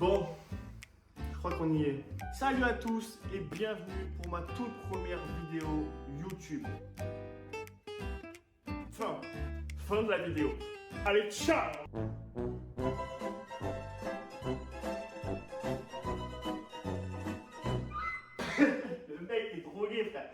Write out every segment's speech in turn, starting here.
Bon, je crois qu'on y est. Salut à tous et bienvenue pour ma toute première vidéo YouTube. Fin de la vidéo. Allez, ciao! Le mec est drogué, frère.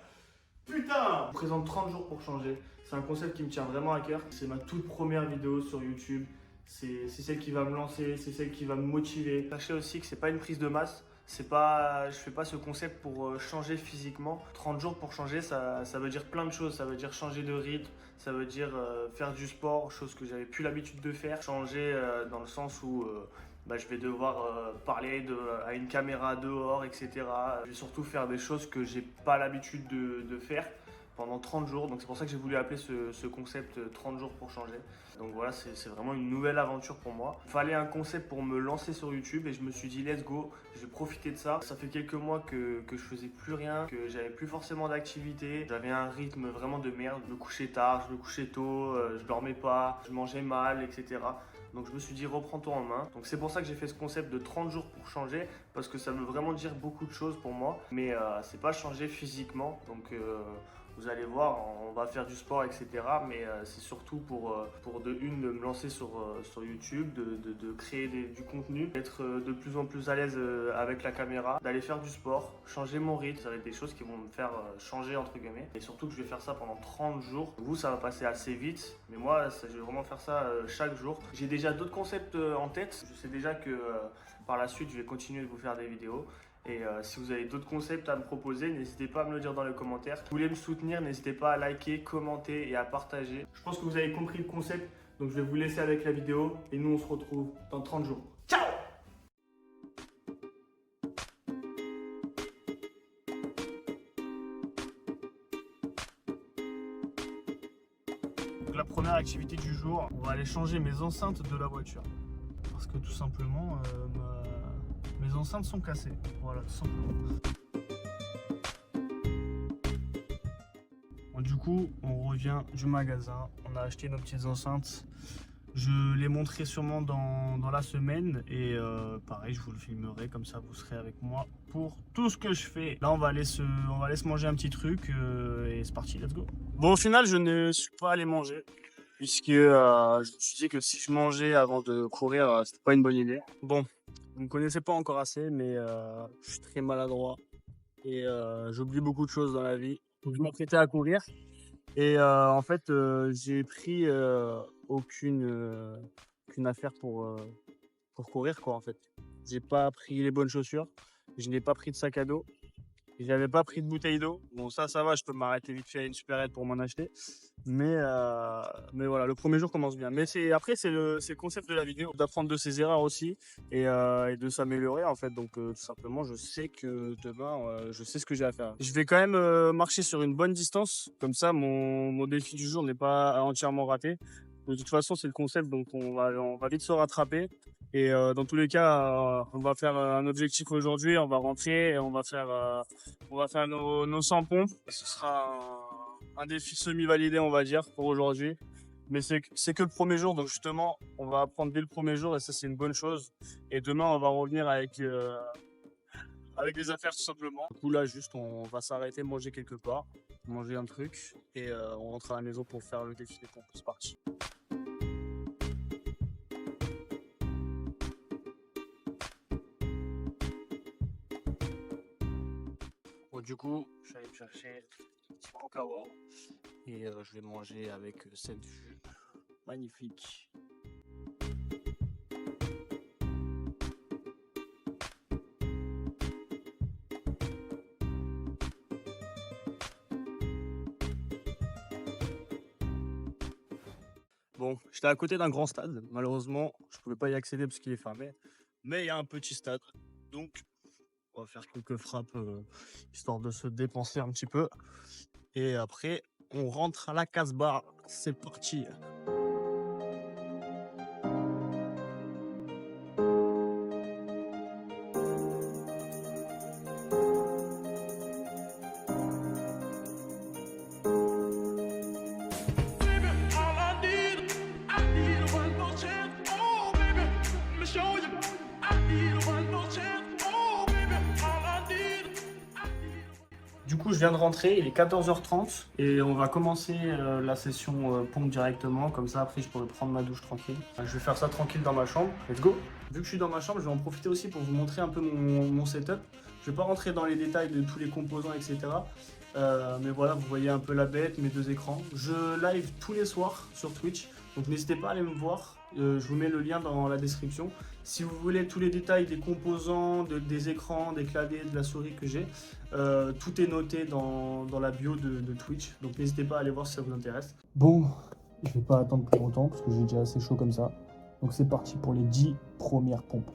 Putain! Je vous présente 30 jours pour changer. C'est un concept qui me tient vraiment à cœur. C'est ma toute première vidéo sur YouTube. C'est celle qui va me lancer, c'est celle qui va me motiver. Sachez aussi que c'est pas une prise de masse. Je fais pas ce concept pour changer physiquement. 30 jours pour changer, ça veut dire plein de choses. Ça veut dire changer de rythme, ça veut dire faire du sport, chose que j'avais plus l'habitude de faire. Changer dans le sens où je vais devoir parler à une caméra dehors, etc. Je vais surtout faire des choses que j'ai pas l'habitude de faire pendant 30 jours. Donc c'est pour ça que j'ai voulu appeler ce concept 30 jours pour changer. Donc voilà, c'est vraiment une nouvelle aventure pour moi. Il fallait un concept pour me lancer sur YouTube et je me suis dit let's go, je vais profiter de ça. Ça fait quelques mois que je faisais plus rien, que j'avais plus forcément d'activité. J'avais un rythme vraiment de merde. Je me couchais tard, je me couchais tôt, je dormais pas, je mangeais mal, etc. Donc je me suis dit reprends-toi en main. Donc c'est pour ça que j'ai fait ce concept de 30 jours pour changer, parce que ça veut vraiment dire beaucoup de choses pour moi. Mais c'est pas changer physiquement. Donc vous allez voir, on va faire du sport, etc. Mais c'est surtout pour de me lancer sur YouTube, de créer du contenu, d'être de plus en plus à l'aise avec la caméra, d'aller faire du sport, changer mon rythme. Ça va être des choses qui vont me faire changer entre guillemets. Et surtout que je vais faire ça pendant 30 jours. Vous, ça va passer assez vite. Mais moi, je vais vraiment faire ça chaque jour. J'ai déjà d'autres concepts en tête. Je sais déjà que par la suite, je vais continuer de vous faire des vidéos. Et si vous avez d'autres concepts à me proposer, n'hésitez pas à me le dire dans les commentaires. Si vous voulez me soutenir, n'hésitez pas à liker, commenter et à partager. Je pense que vous avez compris le concept, donc je vais vous laisser avec la vidéo. Et nous, on se retrouve dans 30 jours. Ciao! Donc la première activité du jour, on va aller changer mes enceintes de la voiture. Parce que tout simplement, mes enceintes sont cassées, voilà, tout simplement. Bon, du coup, on revient du magasin, on a acheté nos petites enceintes. Je les montrerai sûrement dans la semaine et pareil, je vous le filmerai, comme ça vous serez avec moi pour tout ce que je fais. Là, on va aller se manger un petit truc et c'est parti, let's go. Bon, au final, je ne suis pas allé manger, puisque je me suis dit que si je mangeais avant de courir, c'était pas une bonne idée. Bon. Vous ne me connaissez pas encore assez, mais je suis très maladroit et j'oublie beaucoup de choses dans la vie. Donc je m'apprêtais à courir et en fait j'ai pris aucune affaire pour courir quoi en fait. J'ai pas pris les bonnes chaussures, je n'ai pas pris de sac à dos, j'avais pas pris de bouteille d'eau. Bon ça va, je peux m'arrêter vite fait à une supérette pour m'en acheter. Mais voilà, le premier jour commence bien. Mais après, c'est le concept de la vidéo, d'apprendre de ses erreurs aussi et de s'améliorer en fait. Donc tout simplement, je sais que demain, je sais ce que j'ai à faire. Je vais quand même marcher sur une bonne distance. Comme ça, mon défi du jour n'est pas entièrement raté. De toute façon, c'est le concept, donc on va vite se rattraper. Et dans tous les cas, on va faire un objectif aujourd'hui. On va rentrer et on va faire nos 100 pompes. Ce sera un défi semi-validé, on va dire, pour aujourd'hui. Mais c'est que le premier jour, donc justement, on va apprendre dès le premier jour et ça, c'est une bonne chose. Et demain, on va revenir avec des affaires tout simplement. Du coup, là, juste, on va s'arrêter, manger quelque part, manger un truc et on rentre à la maison pour faire le défi des pompes. C'est parti. Bon, du coup, je suis allé me chercher un petit cacahuète et je vais manger avec cette vue magnifique. Bon, j'étais à côté d'un grand stade. Malheureusement, je pouvais pas y accéder parce qu'il est fermé. Mais il y a un petit stade. Donc, on va faire quelques frappes histoire de se dépenser un petit peu. Et après, on rentre à la Casbah. C'est parti. Show you I need one coup, je viens de rentrer, il est 14h30 et on va commencer la session pompe directement. Comme ça, après, je pourrai prendre ma douche tranquille. Je vais faire ça tranquille dans ma chambre. Let's go! Vu que je suis dans ma chambre, je vais en profiter aussi pour vous montrer un peu mon setup. Je vais pas rentrer dans les détails de tous les composants, etc. Mais voilà, vous voyez un peu la bête, mes deux écrans. Je live tous les soirs sur Twitch, donc n'hésitez pas à aller me voir. Je vous mets le lien dans la description. Si vous voulez tous les détails des composants, des écrans, des claviers, de la souris que j'ai, tout est noté dans la bio de Twitch. Donc n'hésitez pas à aller voir si ça vous intéresse. Bon, je vais pas attendre plus longtemps parce que j'ai déjà assez chaud comme ça. Donc c'est parti pour les 10 premières pompes.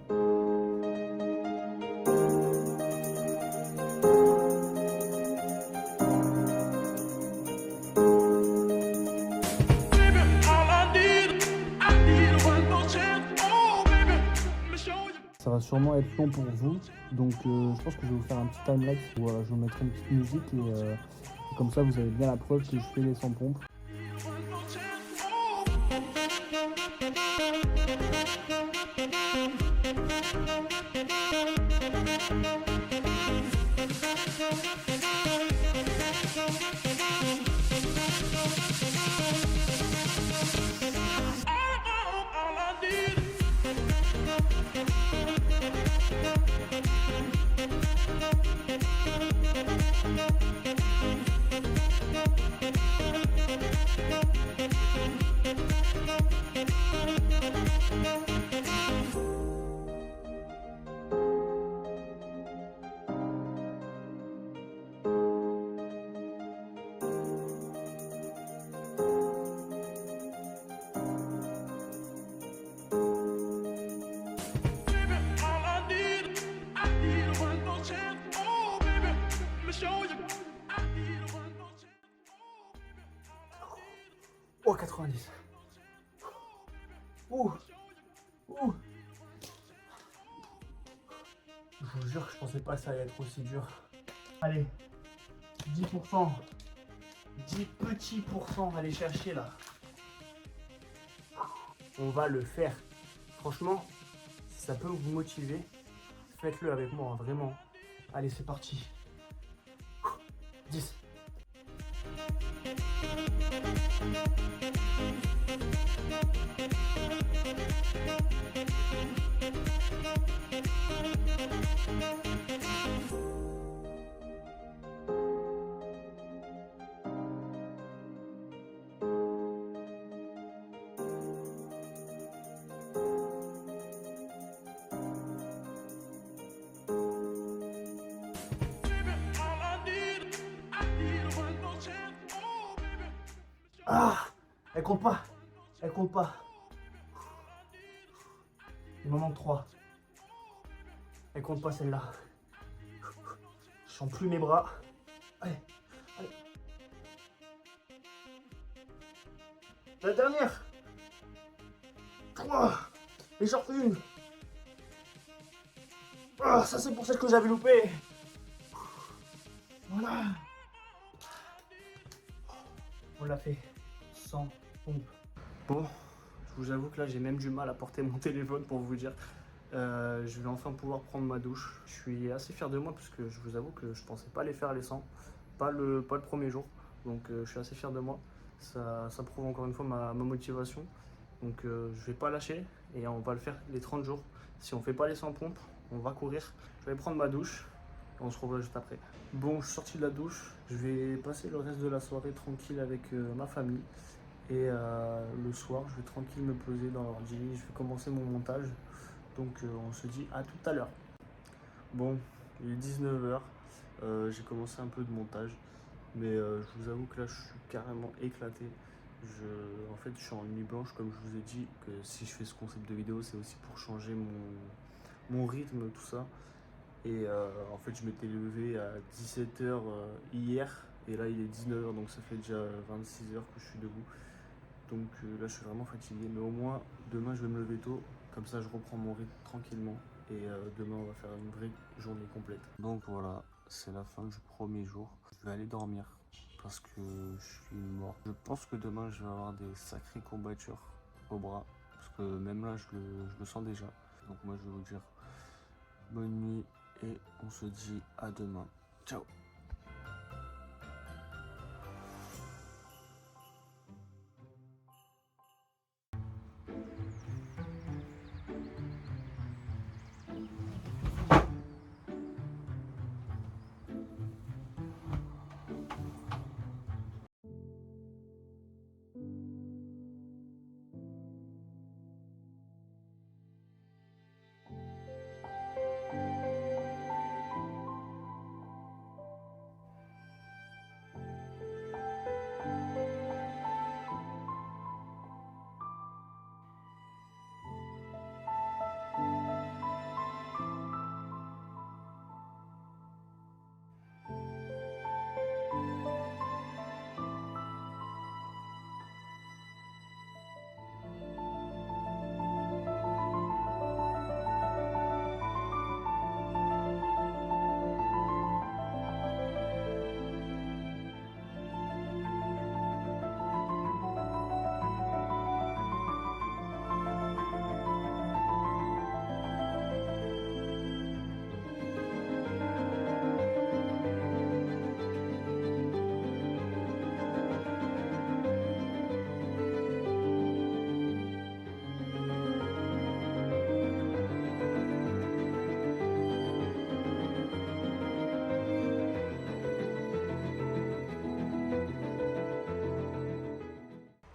Ça va sûrement être long pour vous, donc je pense que je vais vous faire un petit timelapse où je vous mettrai une petite musique et comme ça vous avez bien la preuve que je fais les 100 pompes. Oh, 90. Ouh. Ouh. Je vous jure que je pensais pas que ça allait être aussi dur. Allez, 10%. 10 petits pourcents, allez chercher là. On va le faire. Franchement, si ça peut vous motiver, faites-le avec moi, hein, vraiment. Allez, c'est parti. 10. Ah, elle compte pas. Elle compte pas. Il m'en manque 3. Elle compte pas celle-là. Je sens plus mes bras. Allez, allez. La dernière. 3. Et j'en fais une. Ah, ça c'est pour celle que j'avais loupée. Voilà. On l'a fait. 100 pompes. Bon, je vous avoue que là j'ai même du mal à porter mon téléphone pour vous dire. Je vais enfin pouvoir prendre ma douche. Je suis assez fier de moi parce que je vous avoue que je pensais pas les faire les 100. Pas le premier jour. Donc je suis assez fier de moi. Ça prouve encore une fois ma motivation. Donc je vais pas lâcher et on va le faire les 30 jours. Si on fait pas les 100 pompes, on va courir. Je vais prendre ma douche. On se revoit juste après. Bon, je suis sorti de la douche. Je vais passer le reste de la soirée tranquille avec ma famille. Et le soir, je vais tranquille me poser dans l'ordi. Je vais commencer mon montage. Donc on se dit à tout à l'heure. Bon, il est 19h. J'ai commencé un peu de montage. Mais je vous avoue que là, je suis carrément éclaté. En fait, je suis en nuit blanche, comme je vous ai dit. Que si je fais ce concept de vidéo, c'est aussi pour changer mon rythme, tout ça. Et en fait, je m'étais levé à 17h hier. Et là, il est 19h, donc ça fait déjà 26h que je suis debout. Donc là, je suis vraiment fatigué. Mais au moins, demain, je vais me lever tôt. Comme ça, je reprends mon rythme tranquillement. Et demain, on va faire une vraie journée complète. Donc voilà, c'est la fin du premier jour. Je vais aller dormir parce que je suis mort. Je pense que demain, je vais avoir des sacrées courbatures au bras. Parce que même là, je le sens déjà. Donc moi, je vais vous dire bonne nuit et on se dit à demain. Ciao!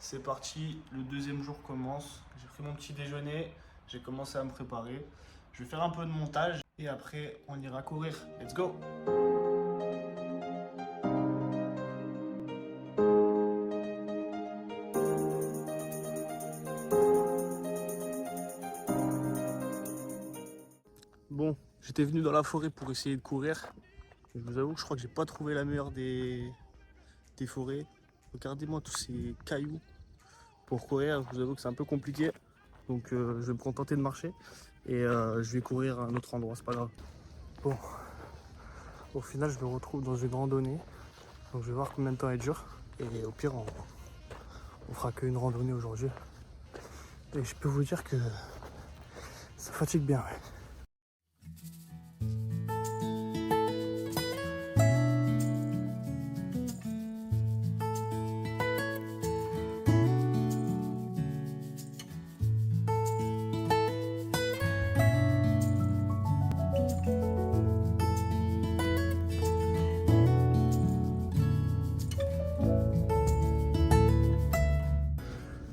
C'est parti, le deuxième jour commence. J'ai pris mon petit déjeuner, j'ai commencé à me préparer. Je vais faire un peu de montage et après on ira courir. Let's go! Bon, j'étais venu dans la forêt pour essayer de courir. Je vous avoue que je crois que j'ai pas trouvé la meilleure des forêts. Regardez-moi tous ces cailloux pour courir. Je vous avoue que c'est un peu compliqué. Donc je vais me contenter de marcher et je vais courir à un autre endroit, c'est pas grave. Bon, au final je me retrouve dans une randonnée. Donc je vais voir combien de temps elle dure. Et au pire on fera qu'une randonnée aujourd'hui. Et je peux vous dire que ça fatigue bien. Ouais.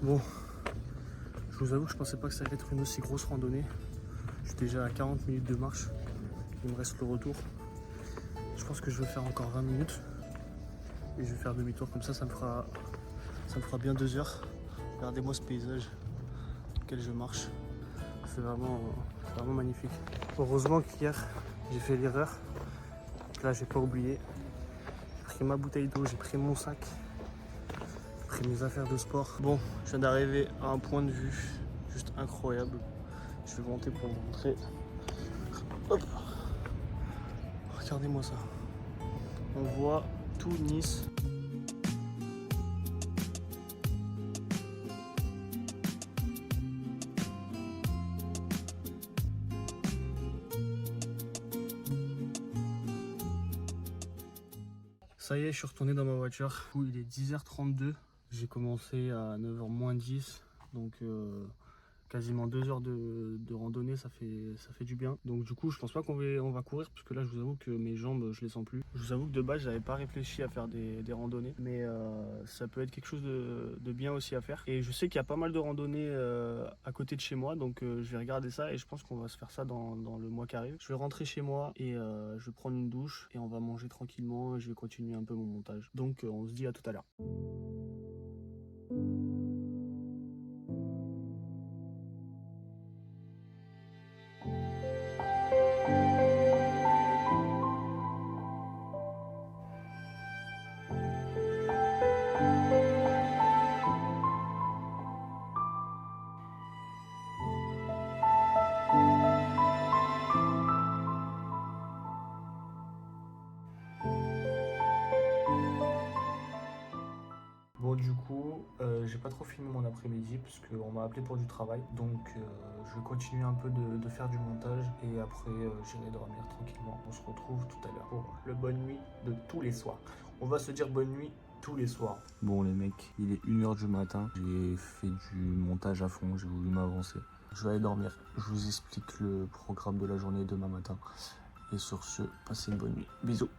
Bon, je vous avoue que je pensais pas que ça allait être une aussi grosse randonnée. Je suis déjà à 40 minutes de marche. Il me reste le retour. Je pense que je vais faire encore 20 minutes. Et je vais faire demi-tour comme ça me fera bien 2 heures. Regardez-moi ce paysage dans lequel je marche. C'est vraiment magnifique. Heureusement qu'hier, j'ai fait l'erreur. Là, j'ai pas oublié. J'ai pris ma bouteille d'eau, j'ai pris mon sac. Mes affaires de sport. Bon, je viens d'arriver à un point de vue juste incroyable. Je vais monter pour vous montrer. Hop. Regardez-moi ça. On voit tout Nice. Ça y est, je suis retourné dans ma voiture. Il est 10h32. J'ai commencé à 9h moins 10, donc quasiment 2 heures de randonnée, ça fait du bien. Donc du coup, je pense pas qu'on va courir, parce que là, je vous avoue que mes jambes, je les sens plus. Je vous avoue que de base, j'avais pas réfléchi à faire des randonnées, mais ça peut être quelque chose de bien aussi à faire. Et je sais qu'il y a pas mal de randonnées à côté de chez moi, donc je vais regarder ça et je pense qu'on va se faire ça dans le mois qui arrive. Je vais rentrer chez moi et je vais prendre une douche et on va manger tranquillement et je vais continuer un peu mon montage. Donc on se dit à tout à l'heure. Bon, du coup, j'ai pas trop filmé mon après-midi parce qu'on m'a appelé pour du travail. Donc, je vais continuer un peu de faire du montage et après, j'irai dormir tranquillement. On se retrouve tout à l'heure pour le bonne nuit de tous les soirs. On va se dire bonne nuit tous les soirs. Bon, les mecs, il est 1h du matin. J'ai fait du montage à fond, j'ai voulu m'avancer. Je vais aller dormir. Je vous explique le programme de la journée demain matin. Et sur ce, passez une bonne nuit. Bisous.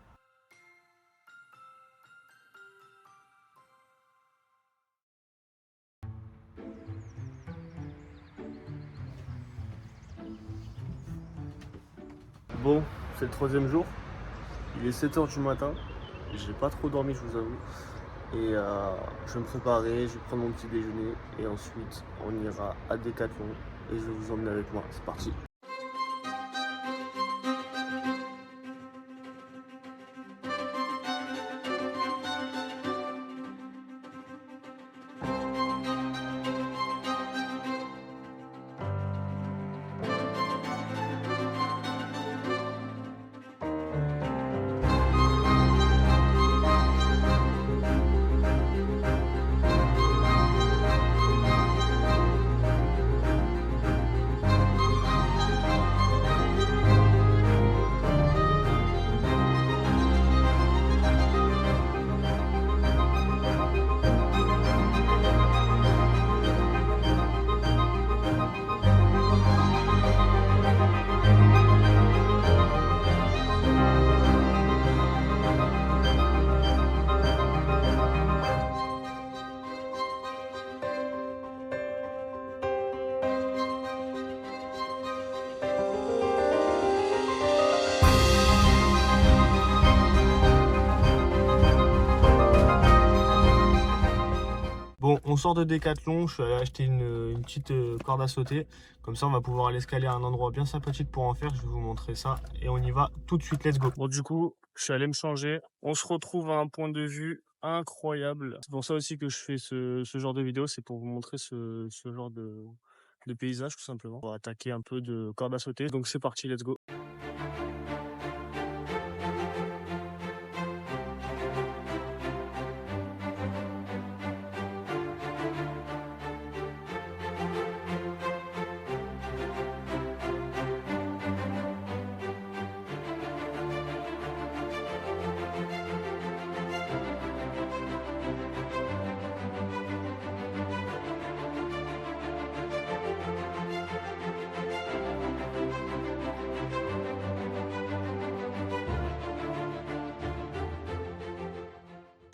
Bon, c'est le 3e jour, il est 7h du matin, j'ai pas trop dormi je vous avoue, et je vais me préparer, je vais prendre mon petit déjeuner et ensuite on ira à Decathlon et je vais vous emmener avec moi, c'est parti. On sort de Decathlon, je suis allé acheter une petite corde à sauter. Comme ça, on va pouvoir aller escalader à un endroit bien sympathique pour en faire. Je vais vous montrer ça et on y va tout de suite. Let's go. Bon, du coup, je suis allé me changer. On se retrouve à un point de vue incroyable. C'est pour ça aussi que je fais ce genre de vidéo. C'est pour vous montrer ce genre de paysage, tout simplement. On va attaquer un peu de corde à sauter. Donc, c'est parti, let's go.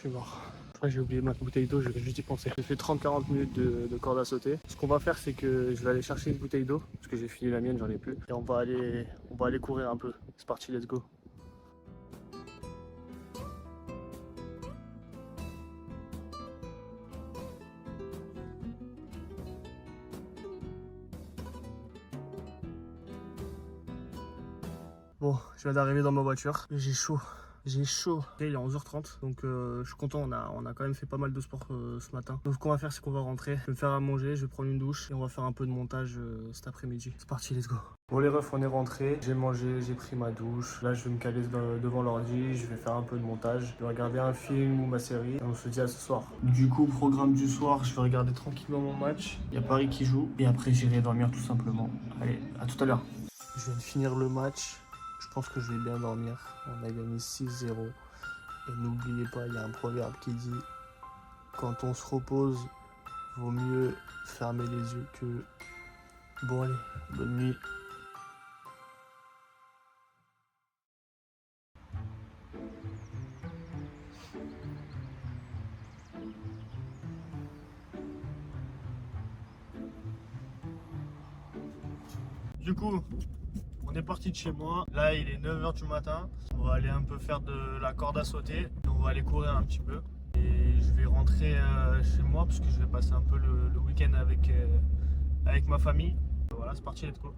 Je suis mort. J'ai oublié ma bouteille d'eau, je vais juste y penser. J'ai fait 30-40 minutes de corde à sauter. Ce qu'on va faire, c'est que je vais aller chercher une bouteille d'eau, parce que j'ai fini la mienne, j'en ai plus. Et on va aller courir un peu. C'est parti, let's go. Bon, je viens d'arriver dans ma voiture. J'ai chaud. J'ai chaud. Il est 11h30, donc je suis content. On a quand même fait pas mal de sport ce matin. Donc ce qu'on va faire, c'est qu'on va rentrer. Je vais me faire à manger, je vais prendre une douche et on va faire un peu de montage cet après-midi. C'est parti, let's go. Bon les refs, on est rentré. J'ai mangé, j'ai pris ma douche. Là, je vais me caler devant l'ordi. Je vais faire un peu de montage. Je vais regarder un film ou ma série. Et on se dit à ce soir. Du coup, programme du soir, je vais regarder tranquillement mon match. Il y a Paris qui joue. Et après, j'irai dormir tout simplement. Allez, à tout à l'heure. Je viens de finir le match. Je pense que je vais bien dormir. On a gagné 6-0. Et n'oubliez pas, il y a un proverbe qui dit quand on se repose, vaut mieux fermer les yeux que... Bon allez, bonne nuit. Du coup, on est parti de chez moi. Là, il est 9h du matin. On va aller un peu faire de la corde à sauter. Et on va aller courir un petit peu. Et je vais rentrer chez moi parce que je vais passer un peu le week-end avec ma famille. Voilà, c'est parti, let's go.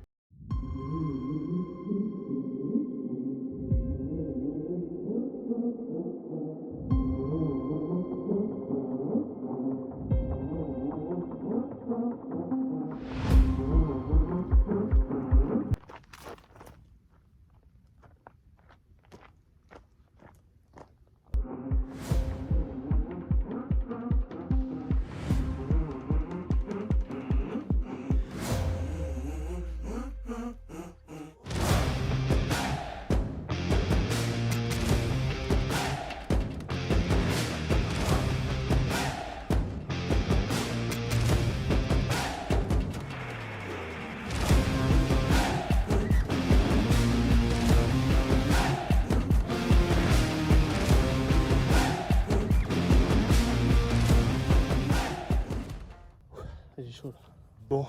J'ai chaud là. Bon,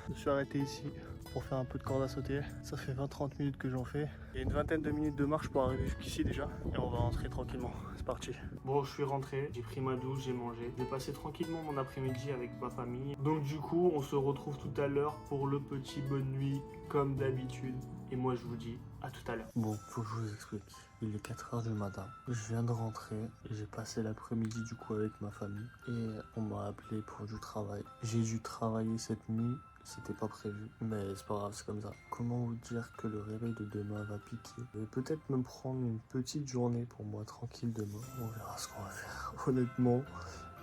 je me suis arrêté ici pour faire un peu de corde à sauter. Ça fait 20-30 minutes que j'en fais. Il y a une vingtaine de minutes de marche pour arriver jusqu'ici déjà. Et on va rentrer tranquillement. C'est parti. Bon, je suis rentré, j'ai pris ma douche, j'ai mangé. J'ai passé tranquillement mon après-midi avec ma famille. Donc du coup, on se retrouve tout à l'heure pour le petit bonne nuit comme d'habitude. Et moi, je vous dis à tout à l'heure. Bon, faut que je vous explique. Il est 4h du matin. Je viens de rentrer. J'ai passé l'après-midi du coup avec ma famille. Et on m'a appelé pour du travail. J'ai dû travailler cette nuit. C'était pas prévu, mais c'est pas grave, c'est comme ça. Comment vous dire que le réveil de demain va piquer? Je vais peut-être me prendre une petite journée pour moi tranquille demain. On verra ce qu'on va faire. Honnêtement,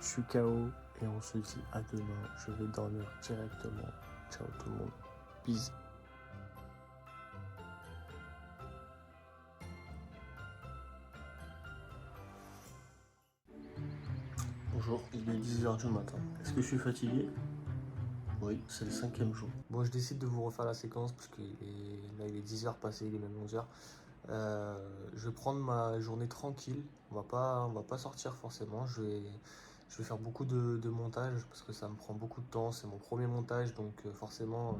je suis KO et on se dit à demain. Je vais dormir directement. Ciao tout le monde. Bisous. Bonjour, il est 10h du matin. Est-ce que je suis fatigué? Oui, c'est le 5e jour. Bon, je décide de vous refaire la séquence parce que là, il est 10h passé, il est même 11h. Je vais prendre ma journée tranquille. On va pas sortir forcément. Je vais faire beaucoup de montage parce que ça me prend beaucoup de temps. C'est mon premier montage, donc forcément,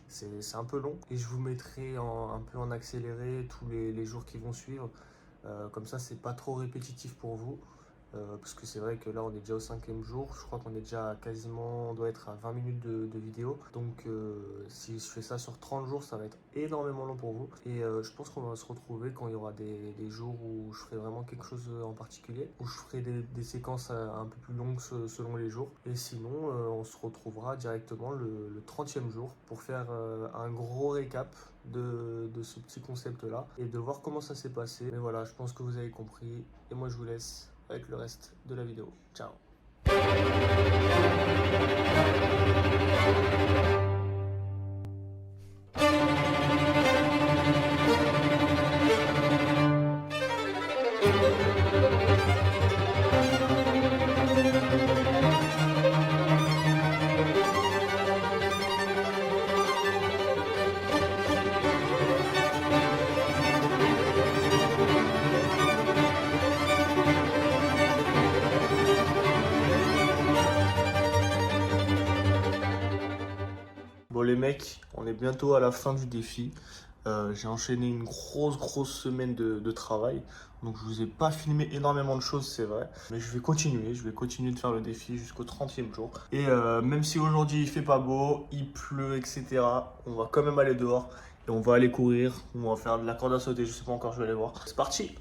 c'est un peu long. Et je vous mettrai un peu en accéléré tous les jours qui vont suivre. Comme ça, c'est pas trop répétitif pour vous. Parce que c'est vrai que là on est déjà au 5e jour, je crois qu'on est déjà quasiment, on doit être à 20 minutes de vidéo. Donc si je fais ça sur 30 jours, ça va être énormément long pour vous. Et je pense qu'on va se retrouver quand il y aura des jours où je ferai vraiment quelque chose en particulier, où je ferai des séquences un peu plus longues selon les jours. Et sinon, on se retrouvera directement le 30e jour pour faire un gros récap de ce petit concept là et de voir comment ça s'est passé. Mais voilà, je pense que vous avez compris et moi je vous laisse avec le reste de la vidéo. Ciao. Bon les mecs, on est bientôt à la fin du défi. J'ai enchaîné une grosse semaine de travail. Donc je vous ai pas filmé énormément de choses, c'est vrai. Mais je vais continuer de faire le défi jusqu'au 30e jour. Et même si aujourd'hui il fait pas beau, il pleut, etc. On va quand même aller dehors. Et on va aller courir, on va faire de la corde à sauter, je sais pas encore, je vais aller voir. C'est parti!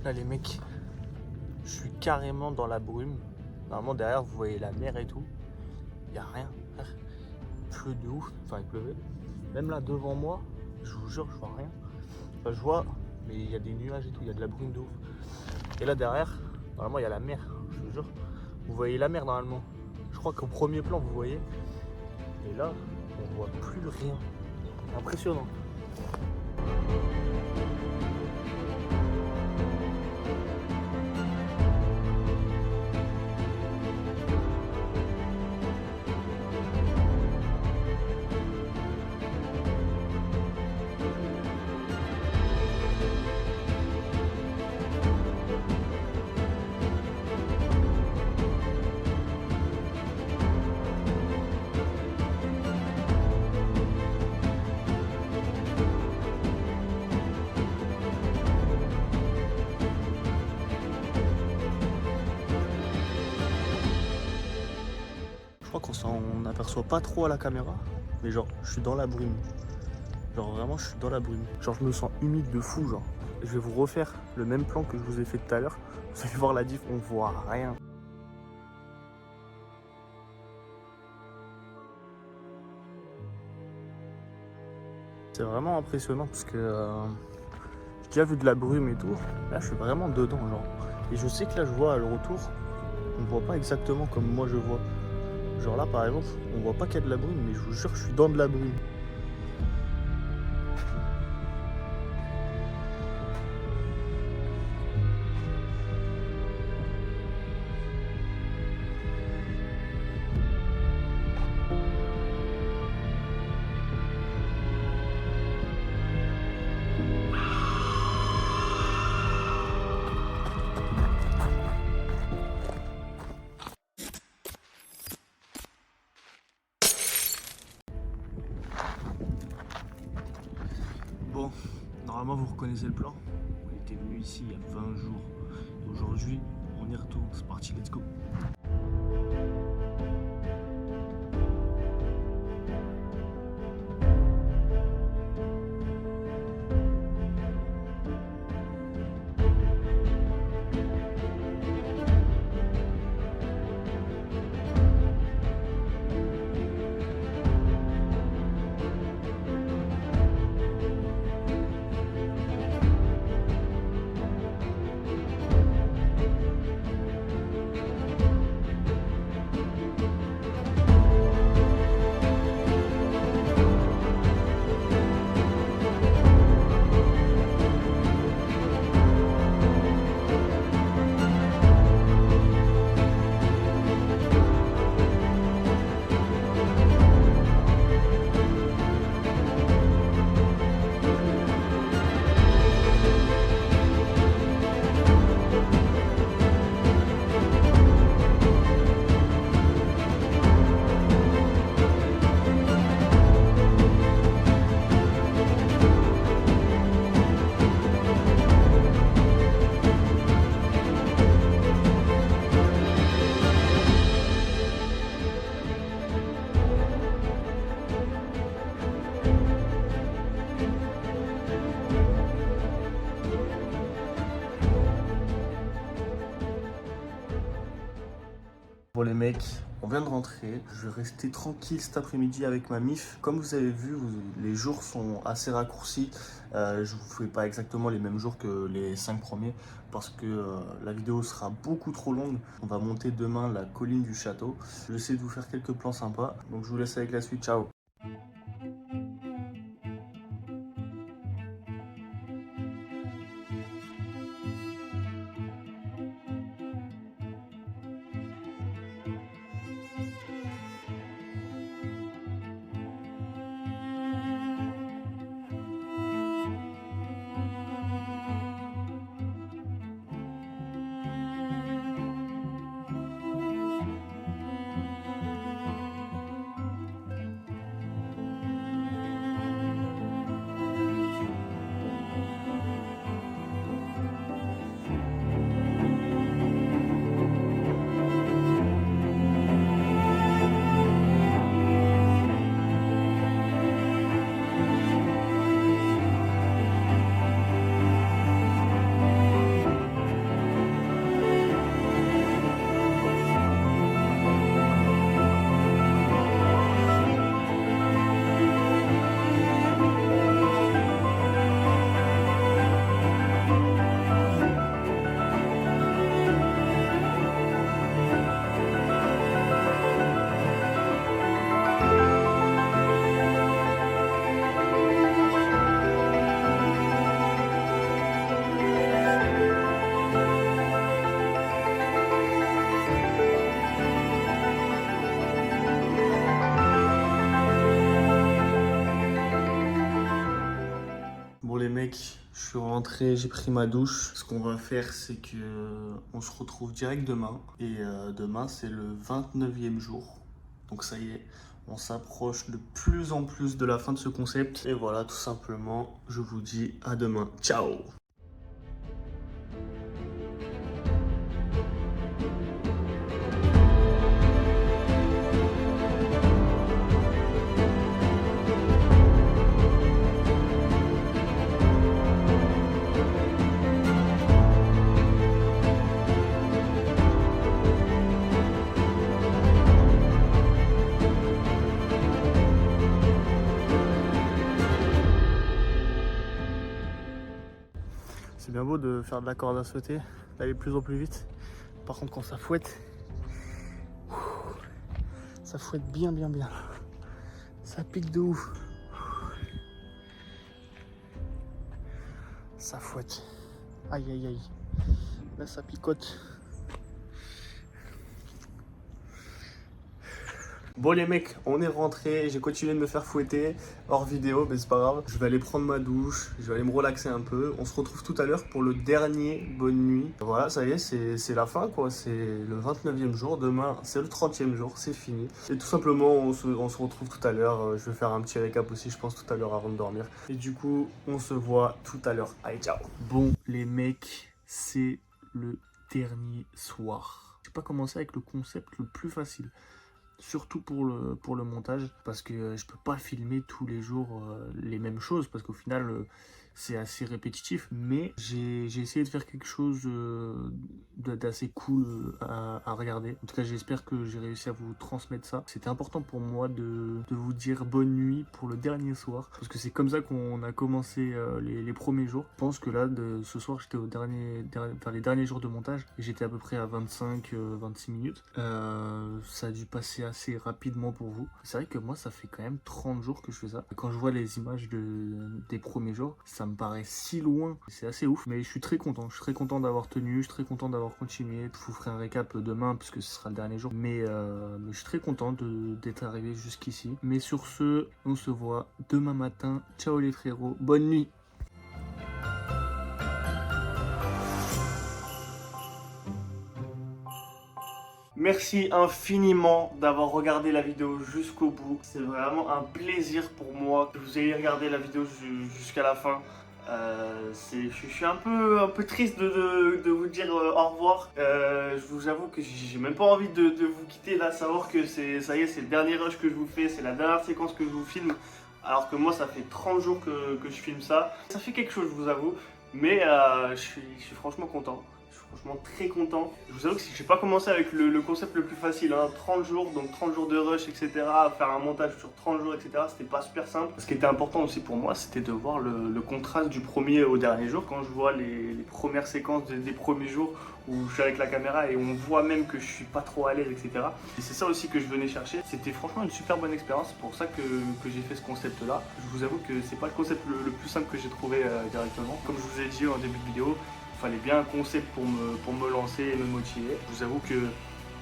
Là les mecs, je suis carrément dans la brume. Normalement derrière vous voyez la mer et tout. Il n'y a rien. Il pleut de ouf. Enfin il pleuvait. Même là devant moi, je vous jure je vois rien. Enfin je vois, mais il y a des nuages et tout, il y a de la brume de ouf. Et là derrière, normalement il y a la mer, je vous jure. Vous voyez la mer normalement. Je crois qu'au premier plan vous voyez. Et là, on voit plus rien. Impressionnant. Je crois qu'on s'en aperçoit pas trop à la caméra, mais genre je suis dans la brume. Genre vraiment je suis dans la brume. Genre je me sens humide de fou genre. Je vais vous refaire le même plan que je vous ai fait tout à l'heure. Vous allez voir la diff, on voit rien. C'est vraiment impressionnant parce que j'ai déjà vu de la brume et tout. Là je suis vraiment dedans genre. Et je sais que là je vois à le retour, on ne voit pas exactement comme moi je vois. Genre là par exemple, on voit pas qu'il y a de la brume, mais je vous jure, je suis dans de la brume. Bon, normalement vous reconnaissez le plan. On était venu ici il y a 20 jours. Aujourd'hui, on y retourne. C'est parti, let's go. Bon les mecs, on vient de rentrer. Je vais rester tranquille cet après-midi avec ma mif. Comme vous avez vu, les jours sont assez raccourcis. Je ne vous fais pas exactement les mêmes jours que les 5 premiers parce que la vidéo sera beaucoup trop longue. On va monter demain la colline du château. Je vais essayer de vous faire quelques plans sympas. Donc je vous laisse avec la suite. Ciao. Bon les mecs, je suis rentré, j'ai pris ma douche. Ce qu'on va faire, c'est que on se retrouve direct demain. Et demain, c'est le 29e jour. Donc ça y est, on s'approche de plus en plus de la fin de ce concept. Et voilà, tout simplement, je vous dis à demain. Ciao! C'est bien beau de faire de la corde à sauter, d'aller de plus en plus vite. Par contre, quand ça fouette bien. Ça pique de ouf. Ça fouette. Aïe. Là, ça picote. Bon les mecs, on est rentré, j'ai continué de me faire fouetter hors vidéo, mais c'est pas grave. Je vais aller prendre ma douche, je vais aller me relaxer un peu. On se retrouve tout à l'heure pour le dernier bonne nuit. Voilà, ça y est, c'est la fin quoi, c'est le 29e jour. Demain, c'est le 30e jour, c'est fini. Et tout simplement, on se retrouve tout à l'heure. Je vais faire un petit récap aussi, je pense, tout à l'heure avant de dormir. Et du coup, on se voit tout à l'heure. Allez, ciao. Bon les mecs, c'est le dernier soir. J'ai pas commencé avec le concept le plus facile. Surtout pour le montage, parce que je peux pas filmer tous les jours les mêmes choses, parce qu'au final c'est assez répétitif, mais j'ai essayé de faire quelque chose d'assez cool à regarder. En tout cas, j'espère que j'ai réussi à vous transmettre ça. C'était important pour moi de vous dire bonne nuit pour le dernier soir, parce que c'est comme ça qu'on a commencé les premiers jours. Je pense que là, ce soir, j'étais dans les derniers jours de montage, et j'étais à peu près à 25-26 minutes. Ça a dû passer assez rapidement pour vous. C'est vrai que moi, ça fait quand même 30 jours que je fais ça. Et quand je vois les images des premiers jours, ça me paraît si loin. C'est assez ouf, mais je suis très content. Je suis très content d'avoir tenu, je suis très content d'avoir continué. Je vous ferai un récap demain, puisque ce sera le dernier jour. Mais je suis très content d'être arrivé jusqu'ici. Mais sur ce, on se voit demain matin. Ciao les frérots, bonne nuit. Merci infiniment d'avoir regardé la vidéo jusqu'au bout. C'est vraiment un plaisir pour moi que vous ayez regardé la vidéo jusqu'à la fin. Je suis un peu triste de vous dire au revoir. Je vous avoue que j'ai même pas envie de vous quitter là, savoir que ça y est, c'est le dernier rush que je vous fais, c'est la dernière séquence que je vous filme. Alors que moi, ça fait 30 jours que je filme ça. Ça fait quelque chose, je vous avoue. Mais je suis franchement content. Je suis franchement très content. Je vous avoue que j'ai pas commencé avec le concept le plus facile, hein, 30 jours, donc 30 jours de rush, etc. Faire un montage sur 30 jours, etc. C'était pas super simple. Ce qui était important aussi pour moi, c'était de voir le contraste du premier au dernier jour. Quand je vois les premières séquences des premiers jours où je suis avec la caméra et on voit même que je suis pas trop à l'aise, etc. Et c'est ça aussi que je venais chercher. C'était franchement une super bonne expérience. C'est pour ça que j'ai fait ce concept-là. Je vous avoue que c'est pas le concept le plus simple que j'ai trouvé directement. Comme je vous ai dit en début de vidéo, il fallait bien un concept pour me lancer et me motiver. Je vous avoue que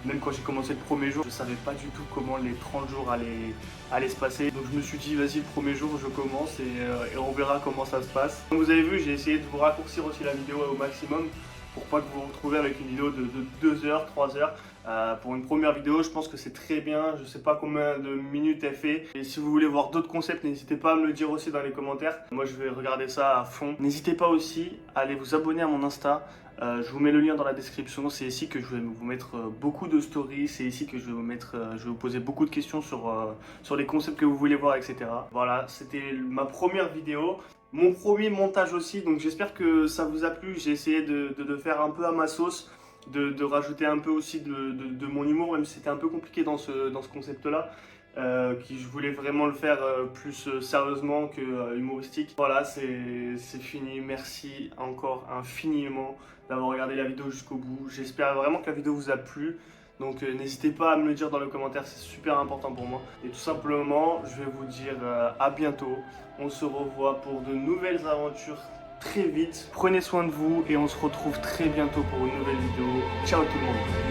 même quand j'ai commencé le premier jour, je savais pas du tout comment les 30 jours allaient se passer. Donc je me suis dit, vas-y, le premier jour, je commence et on verra comment ça se passe. Comme vous avez vu, j'ai essayé de vous raccourcir aussi la vidéo au maximum pour pas que vous vous retrouviez avec une vidéo de 2 heures, 3 heures. Pour une première vidéo, je pense que c'est très bien. Je sais pas combien de minutes elle fait. Et si vous voulez voir d'autres concepts, n'hésitez pas à me le dire aussi dans les commentaires. Moi, je vais regarder ça à fond. N'hésitez pas aussi à aller vous abonner à mon Insta. Je vous mets le lien dans la description. C'est ici que je vais vous mettre beaucoup de stories. C'est ici que je vais vous poser beaucoup de questions sur les concepts que vous voulez voir, etc. Voilà, c'était ma première vidéo. Mon premier montage aussi, donc j'espère que ça vous a plu. J'ai essayé de faire un peu à ma sauce, de rajouter un peu aussi de mon humour, même si c'était un peu compliqué dans ce concept-là. Je voulais vraiment le faire plus sérieusement que humoristique. Voilà, c'est fini. Merci encore infiniment d'avoir regardé la vidéo jusqu'au bout. J'espère vraiment que la vidéo vous a plu. Donc n'hésitez pas à me le dire dans les commentaires, c'est super important pour moi. Et tout simplement, je vais vous dire à bientôt. On se revoit pour de nouvelles aventures très vite. Prenez soin de vous et on se retrouve très bientôt pour une nouvelle vidéo. Ciao tout le monde.